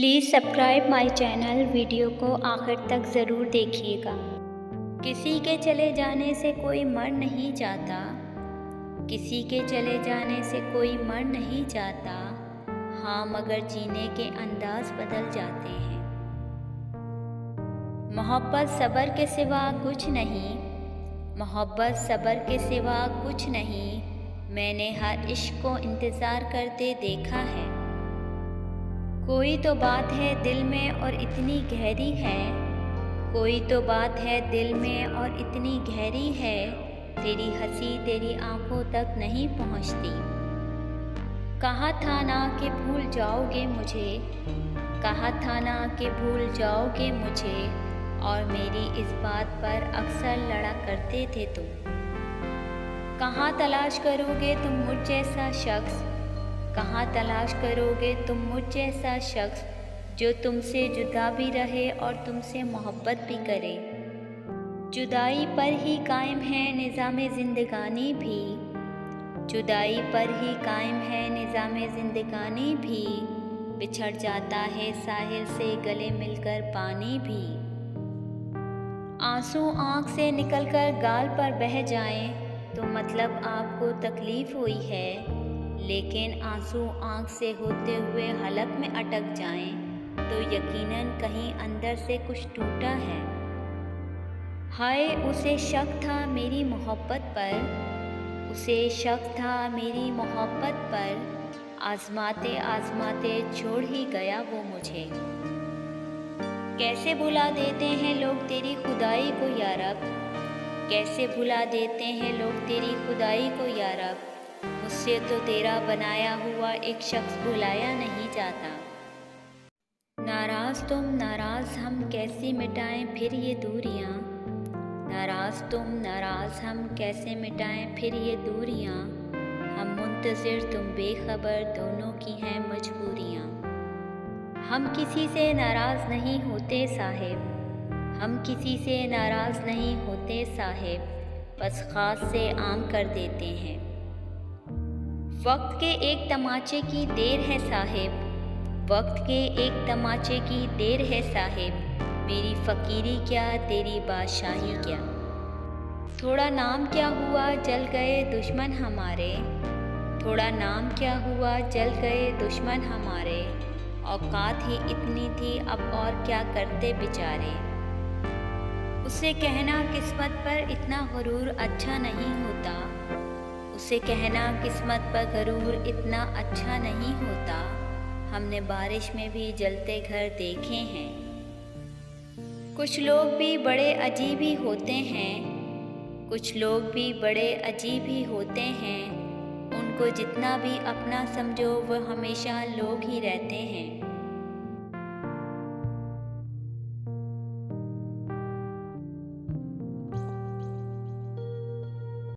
Please subscribe my channel. Video को आखिर तक ज़रूर देखिएगा। किसी के चले जाने से कोई मर नहीं जाता, किसी के चले जाने से कोई मर नहीं जाता। हाँ, मगर जीने के अंदाज बदल जाते हैं। मोहब्बत सब्र के सिवा कुछ नहीं, मोहब्बत सब्र के सिवा कुछ नहीं। मैंने हर इश्क को इंतज़ार करते देखा है। कोई तो बात है दिल में और इतनी गहरी है, कोई तो बात है दिल में और इतनी गहरी है। तेरी हंसी तेरी आंखों तक नहीं पहुंचती। कहा था ना कि भूल जाओगे मुझे, कहा था ना कि भूल जाओगे मुझे। और मेरी इस बात पर अक्सर लड़ा करते थे तुम। कहाँ तलाश करोगे तुम मुझ जैसा शख्स, कहाँ तलाश करोगे तुम मुझ जैसा शख्स जो तुमसे जुदा भी रहे और तुमसे मोहब्बत भी करे। जुदाई पर ही कायम है निज़ामे ज़िंदगानी भी, जुदाई पर ही कायम है निज़ामे ज़िंदगानी भी। बिछड़ जाता है साहिल से गले मिलकर पानी भी। आंसू आँख से निकलकर गाल पर बह जाएं तो मतलब आपको तकलीफ़ हुई है, लेकिन आंसू आँख से होते हुए हलक में अटक जाएं तो यकीनन कहीं अंदर से कुछ टूटा है। हाय, उसे शक था मेरी मोहब्बत पर, उसे शक था मेरी मोहब्बत पर। आज़माते आज़माते छोड़ ही गया वो मुझे। कैसे भुला देते हैं लोग तेरी खुदाई को या रब, कैसे भुला देते हैं लोग तेरी खुदाई को या रब। मुझसे तो तेरा बनाया हुआ एक शख्स भुलाया नहीं जाता। नाराज़ तुम नाराज़ हम कैसे मिटाएं फिर ये दूरियां, नाराज़ तुम नाराज़ हम कैसे मिटाएं फिर ये दूरियां। हम मुंतज़िर तुम बेखबर दोनों की हैं मजबूरियां। हम किसी से नाराज़ नहीं होते साहिब, हम किसी से नाराज़ नहीं होते साहिब, बस ख़ास से आम कर देते हैं। वक्त के एक तमाचे की देर है साहिब, वक्त के एक तमाचे की देर है साहिब। मेरी फ़कीरी क्या तेरी बादशाही क्या। थोड़ा नाम क्या हुआ जल गए दुश्मन हमारे, थोड़ा नाम क्या हुआ जल गए दुश्मन हमारे। औकात ही इतनी थी अब और क्या करते बेचारे। उसे कहना किस्मत पर इतना गरूर अच्छा नहीं होता, उसे कहना किस्मत पर गरूर इतना अच्छा नहीं होता। हमने बारिश में भी जलते घर देखे हैं। कुछ लोग भी बड़े अजीब ही होते हैं, कुछ लोग भी बड़े अजीब ही होते हैं। उनको जितना भी अपना समझो वो हमेशा लोग ही रहते हैं।